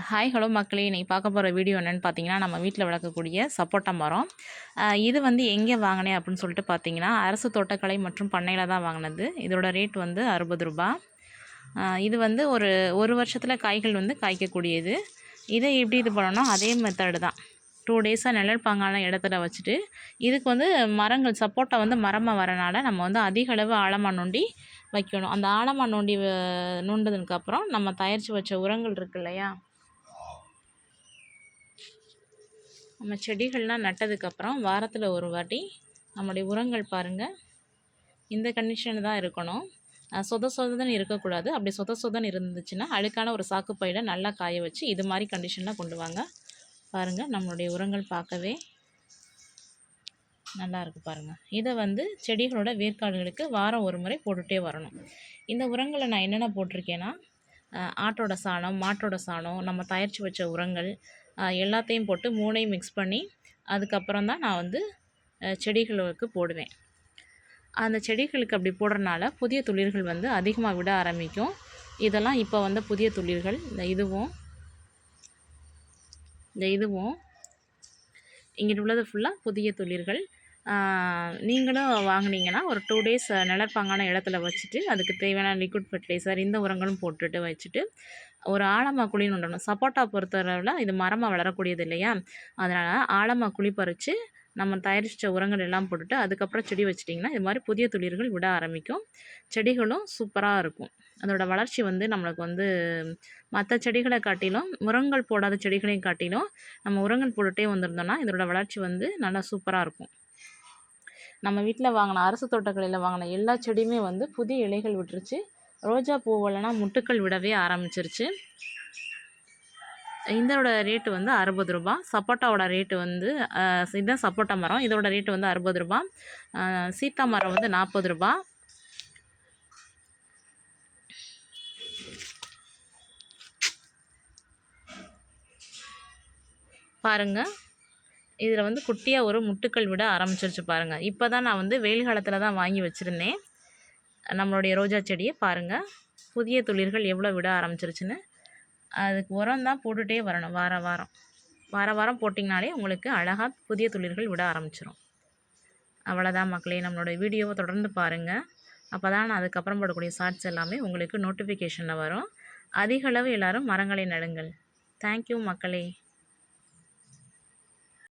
Hi hello மக்களே, இன்றைக்கி பார்க்க போகிற வீடியோ என்னென்னு பார்த்தீங்கன்னா, நம்ம வீட்டில் வளர்க்கக்கூடிய சப்போட்டா மரம். இது வந்து எங்கே வாங்கினேன் அப்படின்னு சொல்லிட்டு பார்த்தீங்கன்னா, அரசு தோட்டக்கலை மற்றும் பண்ணையில் தான் வாங்கினது. இதோட ரேட் வந்து ரூ. 60. இது வந்து ஒரு வருஷத்தில் காய்கள் வந்து காய்க்கக்கூடியது. இதை எப்படி இது பண்ணணும், அதே மெத்தடு தான். 2 டேஸாக நிழல் பாங்கான இடத்துல வச்சுட்டு, இதுக்கு வந்து மரங்கள் சப்போட்டா வந்து மரமாக வரனால நம்ம வந்து அதிக அளவு ஆழமாக நோண்டி வைக்கணும். அந்த ஆழமாக நோண்டினதுக்கப்புறம் நம்ம தயாரித்து வச்ச உரங்கள் இருக்கு இல்லையா, நம்ம செடிகள்லாம் நட்டதுக்கப்புறம் வாரத்தில் ஒரு வாட்டி நம்முடைய உரங்கள் பாருங்கள் இந்த கண்டிஷன் தான் இருக்கணும். சொதன்னு இருக்கக்கூடாது. அப்படி சொதன்னு இருந்துச்சுன்னா அழுக்கான ஒரு சாக்கு பையில் நல்லா காய வச்சு இது மாதிரி கண்டிஷனில் கொண்டு வாங்க. பாருங்கள், நம்மளுடைய உரங்கள் பார்க்கவே நல்லா இருக்குது பாருங்கள். இதை வந்து செடிகளோட வேர்க்காடுகளுக்கு வாரம் ஒரு முறை போட்டுகிட்டே வரணும். இந்த உரங்களை நான் என்னென்ன போட்டிருக்கேன்னா, ஆட்டோட சாணம், மாட்டோட சாணம், நம்ம தயாரித்து வச்ச உரங்கள் எல்லாத்தையும் போட்டு 3ஐயும் மிக்ஸ் பண்ணி அதுக்கப்புறம் தான் நான் வந்து செடிகளுக்கு போடுவேன். அந்த செடிகளுக்கு அப்படி போடுறனால புதிய துளிர்கள் வந்து அதிகமாக விட ஆரம்பிக்கும். இதெல்லாம் இப்போ வந்த புதிய துளிர்கள். இந்த இதுவும் இங்கிட்டு உள்ளது ஃபுல்லாக புதிய துளிர்கள். நீங்களும் வாங்கினீங்கன்னா ஒரு 2 டேஸ் நிழற்பாங்கான இடத்துல வச்சுட்டு அதுக்கு தேவையான லிக்விட் ஃபெர்டிலைசர் இந்த உரங்களும் போட்டுட்டு வச்சுட்டு ஒரு ஆழமாக குழி நோண்டணும். சப்போட்டா பொறுத்தளவில் இது மரமாக வளரக்கூடியது இல்லையா, அதனால் ஆழமாக குழி பறித்து நம்ம தயாரித்த உரங்கள் எல்லாம் போட்டுட்டு அதுக்கப்புறம் செடி வச்சிட்டிங்கன்னா இது மாதிரி புதிய துளிர்கள் விட ஆரம்பிக்கும். செடிகளும் சூப்பராக இருக்கும். அதோடய வளர்ச்சி வந்து நம்மளுக்கு வந்து மற்ற செடிகளை காட்டிலும், உரங்கள் போடாத செடிகளையும் காட்டிலும் நம்ம உரங்கள் போட்டுகிட்டே வந்திருந்தோம்னா இதோட வளர்ச்சி வந்து நல்லா சூப்பராக இருக்கும். நம்ம வீட்டில் வாங்கின அரசு தோட்டக்கலையில் வாங்கின எல்லா செடியுமே வந்து புதிய இலைகள் விட்டுருச்சு. ரோஜா பூவெல்லாம் முட்டுக்கள் விடவே ஆரம்பிச்சிருச்சு. இதோட ரேட்டு வந்து ரூ. 60. சப்போட்டாவோட ரேட்டு வந்து இதுதான் சப்போட்டா மரம். இதோட ரேட்டு வந்து ரூ. 60. சீத்தா மரம் வந்து ரூ. 40. பாருங்கள், இதில் வந்து குட்டியாக ஒரு முட்டுக்கள் விட ஆரம்பிச்சிருச்சு பாருங்கள். இப்போ தான் நான் வந்து வெயில் காலத்தில் தான் வாங்கி வச்சுருந்தேன். நம்மளுடைய ரோஜா செடியை பாருங்கள், புதிய துளிர்கள் எவ்வளோ விட ஆரம்பிச்சிருச்சுன்னு. அதுக்கு உரம் தான் போட்டுகிட்டே வரணும். வாரம் போட்டிங்கனாலே உங்களுக்கு அழகாக புதிய துளிர்கள் விட ஆரம்பிச்சிடும். அவ்வளோதான் மக்களே. நம்மளோட வீடியோவை தொடர்ந்து பாருங்கள். அப்போ தான் நான் அதுக்கப்புறம் போடக்கூடிய ஷார்ட்ஸ் எல்லாமே உங்களுக்கு நோட்டிஃபிகேஷனில் வரும். அதிக அளவு எல்லோரும் மரங்களை நடுங்கள். தேங்க்யூ மக்களே.